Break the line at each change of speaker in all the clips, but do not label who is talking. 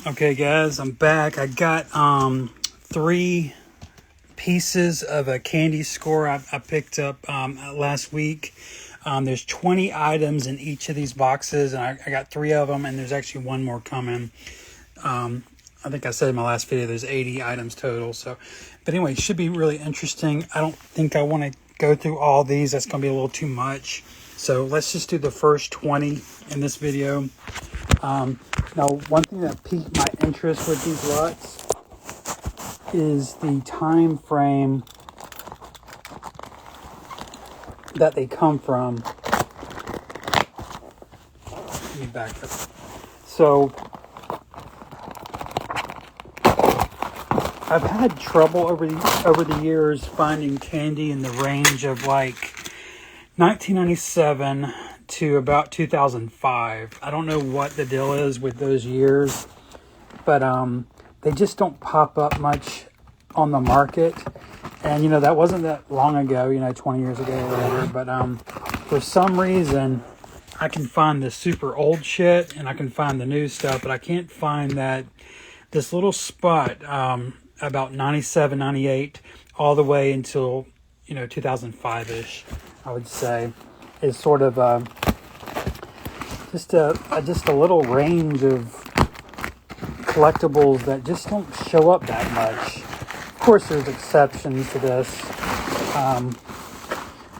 Okay, guys, I'm back. I got 3 pieces of a candy score I picked up last week. There's 20 items in each of these boxes, and I got 3 of them, and there's actually one more coming. I think I said in my last video there's 80 items total. So, but anyway, it should be really interesting. I don't think I want to go through all these. That's going to be a little too much. So let's just do the first 20 in this video. Now, one thing that piqued my interest with these lots is the time frame that they come from. Let me back up. So, I've had trouble over the years finding candy in the range of like 1997 to about 2005. I don't know what the deal is with those years, but they just don't pop up much on the market. And you know, that wasn't that long ago, 20 years ago or whatever, but for some reason I can find the super old shit and I can find the new stuff, but I can't find this little spot about 97, 98 all the way until 2005-ish, I would say, is sort of just a little range of collectibles that just don't show up that much. Of course, there's exceptions to this.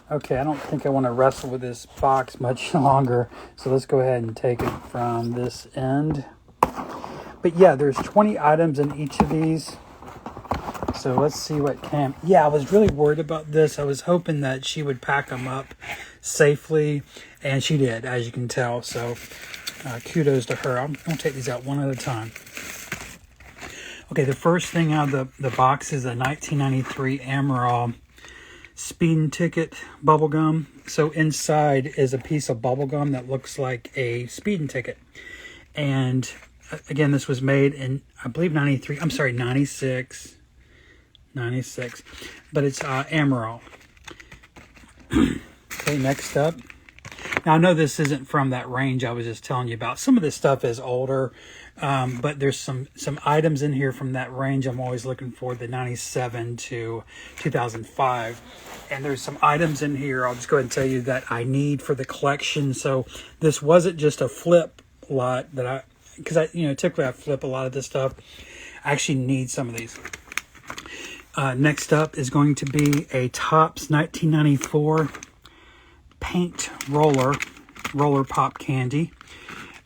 Okay, I don't think I want to wrestle with this box much longer, so let's go ahead and take it from this end. But yeah, there's 20 items in each of these. So let's see what came. Yeah, I was really worried about this. I was hoping that she would pack them up safely, and she did, as you can tell. So kudos to her. I'm going to take these out one at a time. Okay, the first thing out of the box is a 1993 Amaral speeding ticket bubblegum. So inside is a piece of bubblegum that looks like a speeding ticket. And again, this was made in, I believe, 96. But it's Amaral. Okay, next up. Now, I know this isn't from that range I was just telling you about. Some of this stuff is older, but there's some items in here from that range I'm always looking for, the 97 to 2005. And there's some items in here, I'll just go ahead and tell you, that I need for the collection. So this wasn't just a flip lot that because typically I flip a lot of this stuff. I actually need some of these. Next up is going to be a Topps 1994 paint roller pop candy.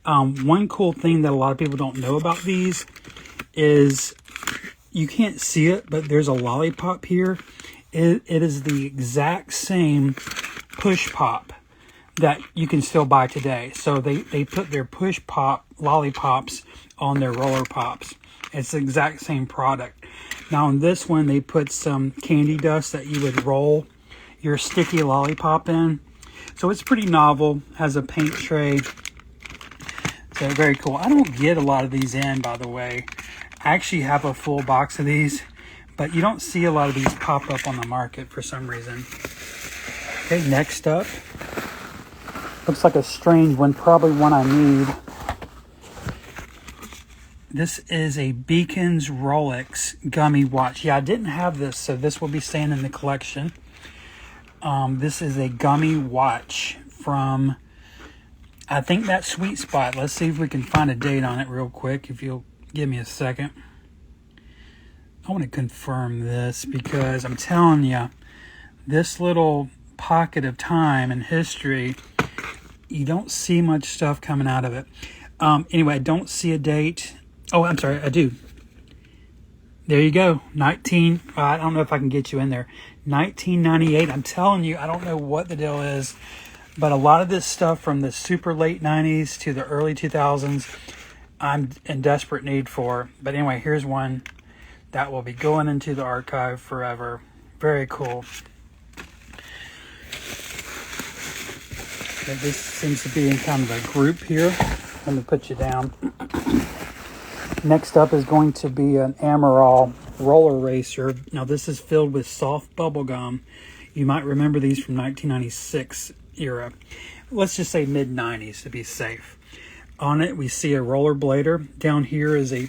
One cool thing that a lot of people don't know about these is you can't see it, but there's a lollipop here. It is the exact same push pop that you can still buy today. So they put their push pop lollipops on their roller pops. It's the exact same product. Now on this one, they put some candy dust that you would roll your sticky lollipop in. So it's pretty novel, has a paint tray. So very cool. I don't get a lot of these in, by the way. I actually have a full box of these, but you don't see a lot of these pop up on the market for some reason. Okay, next up. Looks like a strange one, probably one I need. This is a Beacons Rolex gummy watch. Yeah, I didn't have this, so this will be staying in the collection. This is a gummy watch from, I think, that Sweet Spot. Let's see if we can find a date on it real quick, if you'll give me a second. I want to confirm this because I'm telling you, this little pocket of time and history, you don't see much stuff coming out of it. Anyway, I don't see a date. Oh, I'm sorry, I do. There you go. I don't know if I can get you in there. 1998. I'm telling you, I don't know what the deal is, but a lot of this stuff from the super late 90s to the early 2000s, I'm in desperate need for. But anyway, here's one that will be going into the archive forever. Very cool. This seems to be in kind of a group here. Let me put you down. Next up is going to be an Amaral roller racer. Now this is filled with soft bubble gum. You might remember these from 1996 era. Let's just say mid-90s to be safe. On it, we see a roller blader. Down here is a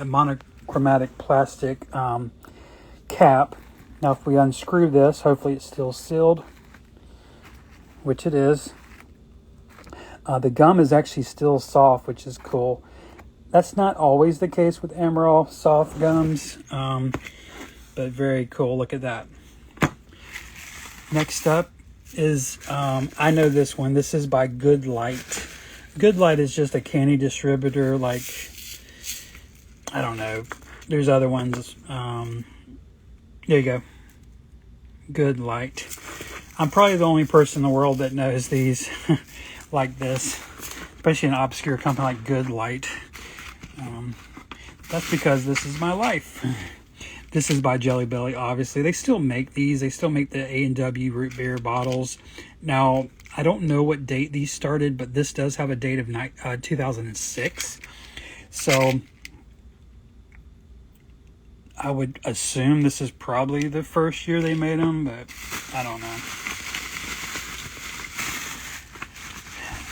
monochromatic plastic cap. Now, if we unscrew this, hopefully it's still sealed, which it is. The gum is actually still soft, which is cool. That's not always the case with Emerald soft gums, but very cool. Look at that. Next up is, I know this one. This is by Good Light. Good Light is just a candy distributor. Like, I don't know. There's other ones. There you go. Good Light. I'm probably the only person in the world that knows these like this, especially an obscure company like Good Light. That's because this is my life. This is by Jelly Belly, obviously. They still make these. They still make the A&W root beer bottles. Now, I don't know what date these started, but this does have a date of 2006. So, I would assume this is probably the first year they made them, but I don't know.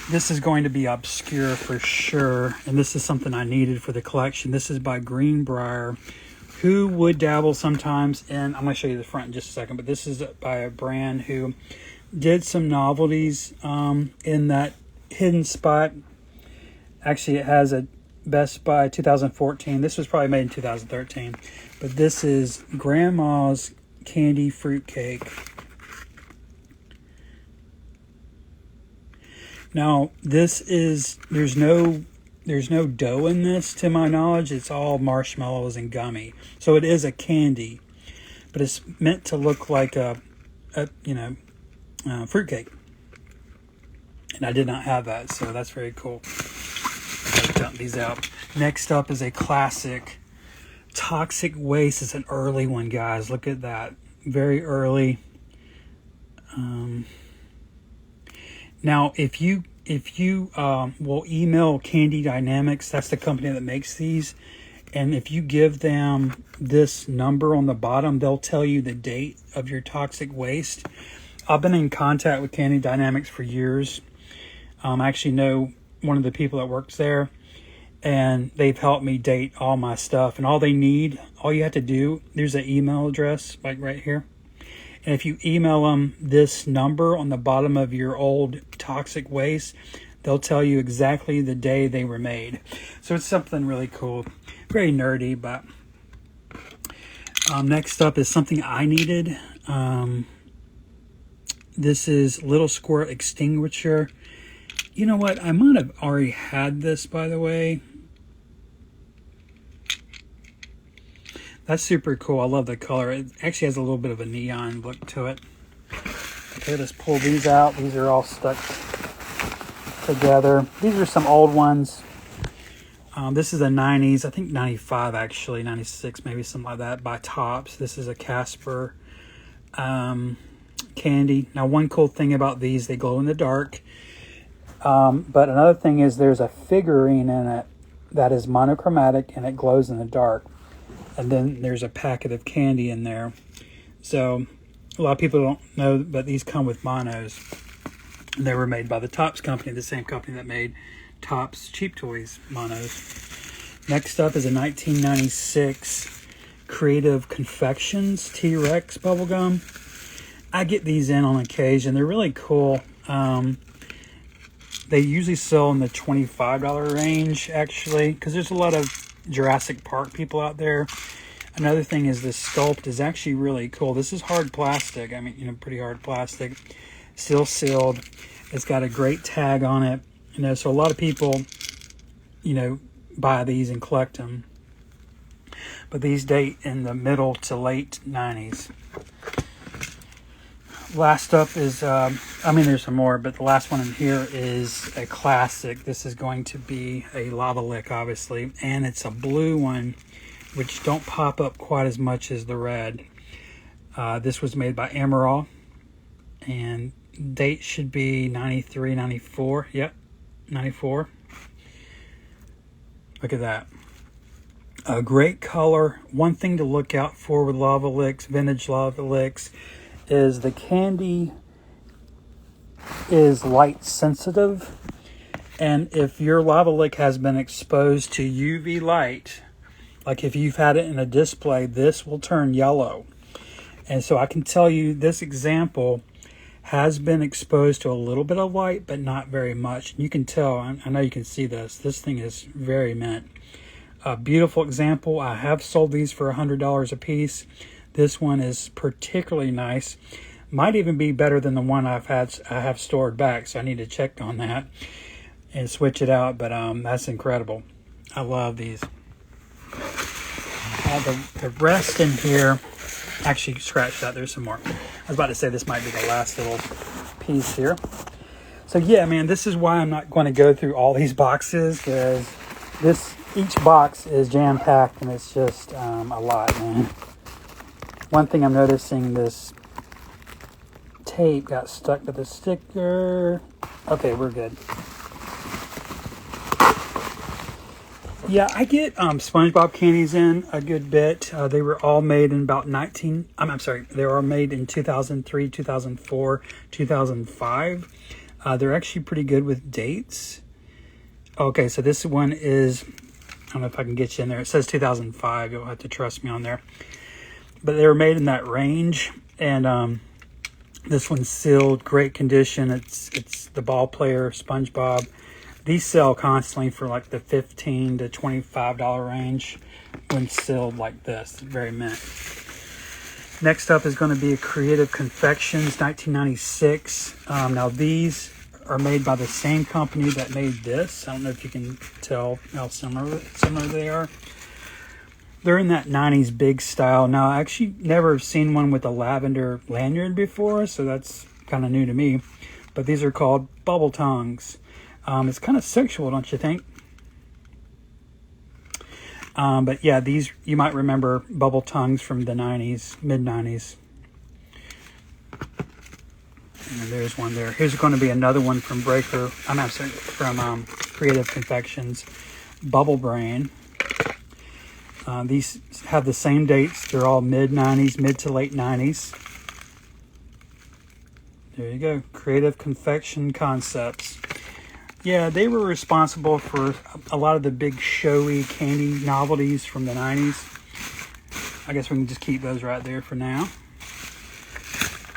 This is going to be obscure for sure, and this is something I needed for the collection. This is by Greenbrier, who would dabble sometimes in, I'm going to show you the front in just a second, but this is by a brand who did some novelties in that hidden spot. Actually, it has a Best Buy 2014. This was probably made in 2013, but this is Grandma's Candy Fruitcake. Now, this is, there's no dough in this, to my knowledge. It's all marshmallows and gummy. So it is a candy, but it's meant to look like a fruitcake. And I did not have that, so that's very cool. I'll dump these out. Next up is a classic. Toxic Waste is an early one, guys. Look at that. Very early. Now, if you will email Candy Dynamics, that's the company that makes these, and if you give them this number on the bottom, they'll tell you the date of your toxic waste. I've been in contact with Candy Dynamics for years. I actually know one of the people that works there, and they've helped me date all my stuff. And all you have to do, there's an email address like right here. And if you email them this number on the bottom of your old toxic waste, they'll tell you exactly the day they were made. So it's something really cool. Very nerdy, but next up is something I needed. This is Little Squirt Extinguisher. You know what? I might have already had this, by the way. That's super cool. I love the color. It actually has a little bit of a neon look to it. Okay, let's pull these out. These are all stuck together. These are some old ones. This is a 90s, I think 95 actually, 96 maybe, something like that, by Tops. This is a Casper candy. Now, one cool thing about these, they glow in the dark. But another thing is there's a figurine in it that is monochromatic and it glows in the dark. And then there's a packet of candy in there. So a lot of people don't know, but these come with monos. They were made by the Tops company, the same company that made Tops Cheap Toys monos. Next up is a 1996 Creative Confections T-Rex bubblegum. I get these in on occasion. They're really cool. They usually sell in the $25 range, actually, because there's a lot of Jurassic Park people out there. Another thing is the sculpt is actually really cool. This is hard plastic. I mean, pretty hard plastic. Still sealed. It's got a great tag on it. So a lot of people, buy these and collect them. But these date in the middle to late 90s. Last up is, there's some more, but the last one in here is a classic. This is going to be a Lava Lick, obviously, and it's a blue one, which don't pop up quite as much as the red. This was made by Emerald, and date should be 93, 94. Yep, 94. Look at that. A great color. One thing to look out for with Lava Licks, vintage Lava Licks, is the candy is light sensitive, And if your lava lick has been exposed to UV light, like if you've had it in a display, this will turn yellow. And so I can tell you this example has been exposed to a little bit of light, but not very much. You can tell, I know you can see this. This thing is very mint. A beautiful example. I have sold these for $100 a piece. This one is particularly nice. Might even be better than the one I have stored back, so I need to check on that and switch it out. But that's incredible. I love these. The rest in here, actually scratch that, there's some more. I was about to say this might be the last little piece here. So yeah, man, this is why I'm not going to go through all these boxes, because each box is jam-packed and it's just a lot, man. One thing I'm noticing, this tape got stuck to the sticker. Okay, we're good. Yeah, I get SpongeBob candies in a good bit. They were all made in about they were made in 2003, 2004, 2005. They're actually pretty good with dates. Okay, so this one is, I don't know if I can get you in there. It says 2005. You'll have to trust me on there. But they were made in that range. And this one's sealed, great condition. It's the ball player, SpongeBob. These sell constantly for like the $15 to $25 range when sealed like this. Very mint. Next up is going to be a Creative Confections 1996. Now these are made by the same company that made this. I don't know if you can tell how similar they are. They're in that 90s big style. Now I actually never seen one with a lavender lanyard before, so that's kind of new to me. But these are called Bubble Tongues. It's kind of sexual, don't you think? But yeah, these, you might remember Bubble Tongues from the 90s, mid-90s. And there's one there. Here's going to be another one from from Creative Confections, Bubble Brain. These have the same dates. They're all mid-90s, mid to late 90s. There you go. Creative Confection Concepts. Yeah, they were responsible for a lot of the big showy candy novelties from the 90s. I guess we can just keep those right there for now.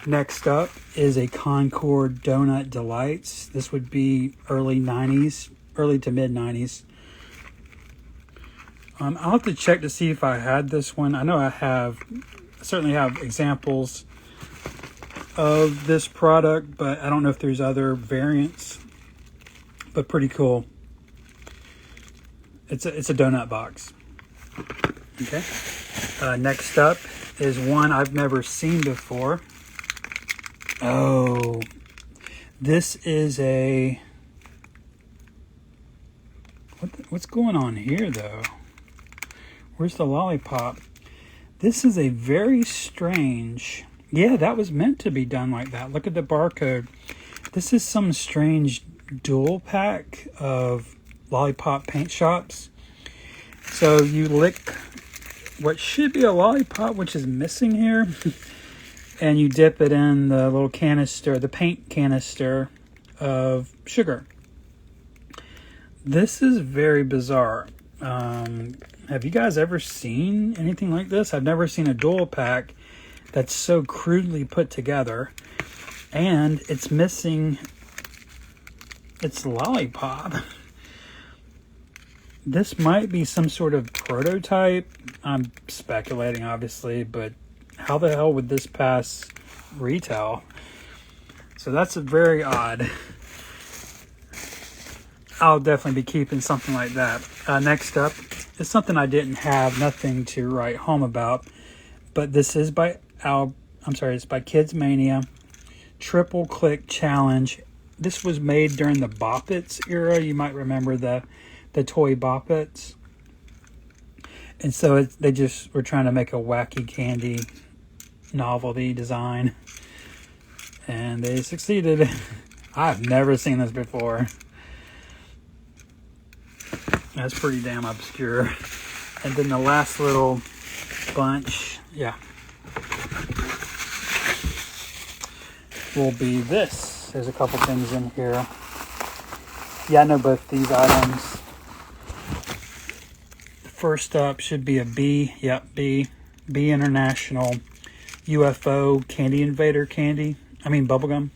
Next up is a Concord Donut Delights. This would be early 90s, early to mid 90s. I'll have to check to see if I had this one. I know I certainly have examples of this product, but I don't know if there's other variants. But pretty cool. It's a donut box. Okay. Next up is one I've never seen before. Oh, this is a... What's going on here, though? Where's the lollipop? This is a very strange... Yeah, that was meant to be done like that. Look at the barcode. This is some strange dual pack of lollipop paint shops. So you lick what should be a lollipop, which is missing here, and you dip it in the little canister, the paint canister of sugar. This is very bizarre. Have you guys ever seen anything like this? I've never seen a dual pack that's so crudely put together, and it's missing its lollipop. This might be some sort of prototype. I'm speculating, obviously, but how the hell would this pass retail? So that's a very odd. I'll definitely be keeping something like that. Next up is something I didn't have, nothing to write home about, but this is by it's by Kids Mania. Triple Click Challenge. This was made during the Bop Its era. You might remember the toy Bop Its. And so they just were trying to make a wacky candy novelty design. And they succeeded. I've never seen this before. That's pretty damn obscure. And then the last little bunch, yeah, will be this. There's a couple things in here. Yeah, I know both these items. First up should be a B. Yep, B. B International UFO Candy Invader candy. I mean bubblegum.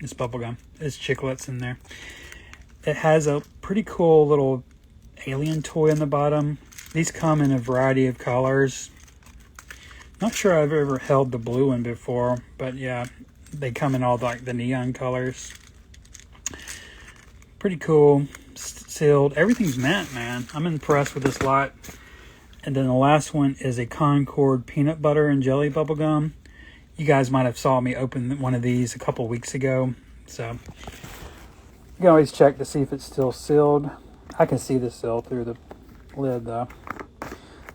It's bubblegum. It's chiclets in there. It has a pretty cool little alien toy on the bottom. These come in a variety of colors. Not sure I've ever held the blue one before, but yeah, they come in all like the neon colors. Pretty cool. Sealed. Everything's mint, man. I'm impressed with this lot. And then the last one is a Concord peanut butter and jelly bubblegum. You guys might have saw me open one of these a couple weeks ago. So you can always check to see if it's still sealed. I can see the seal through the lid though.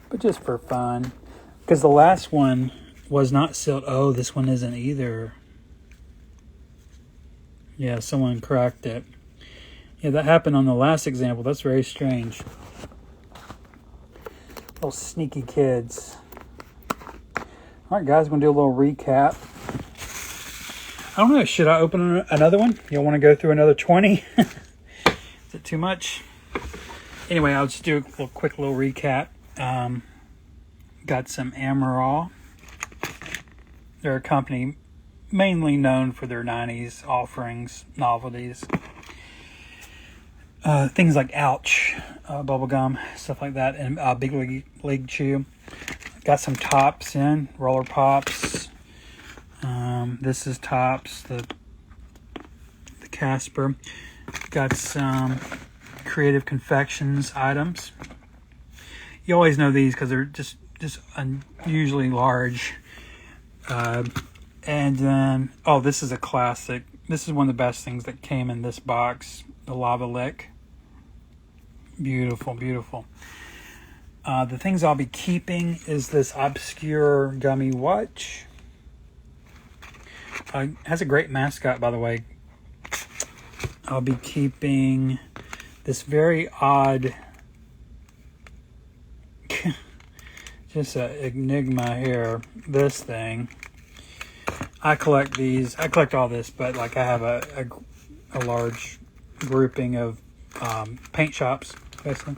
But just for fun. Because the last one was not sealed. Oh, this one isn't either. Yeah, someone cracked it. Yeah, that happened on the last example. That's very strange. Little sneaky kids. Alright guys, I'm going to do a little recap. I don't know, should I open another one? You'll want to go through another 20? Is it too much? Anyway, I'll just do a quick little recap. Got some Amaral. They're a company mainly known for their 90s offerings, novelties. Things like Ouch, bubblegum, stuff like that, and Big League Chew. Got some Tops in, Roller Pops. This is Tops, the Casper. Got some Creative Confections items. You always know these because they're just unusually large. And then, oh, this is a classic. This is one of the best things that came in this box. The Lava Lick. Beautiful, beautiful. The things I'll be keeping is this obscure gummy watch. Has a great mascot, by the way. I'll be keeping this very odd, just an enigma here. This thing. I collect these. I collect all this, but like I have a large grouping of paint shops, basically.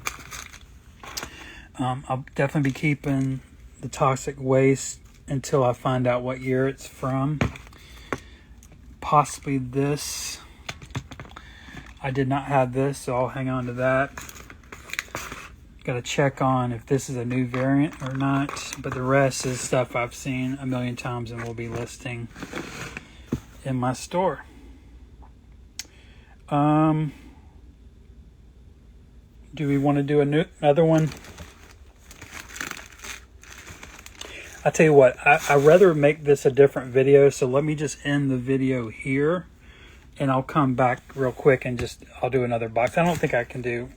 I'll definitely be keeping the Toxic Waste until I find out what year it's from. Possibly this. I did not have this, so I'll hang on to that. Got to check on if this is a new variant or not, but the rest is stuff I've seen a million times and will be listing in my store. Do we want to do another one? I tell you what, I'd rather make this a different video, so let me just end the video here, and I'll come back real quick and I'll do another box. I don't think I can do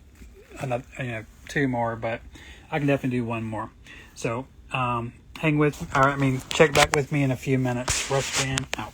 another, two more, but I can definitely do one more. So check back with me in a few minutes. Rush Van out.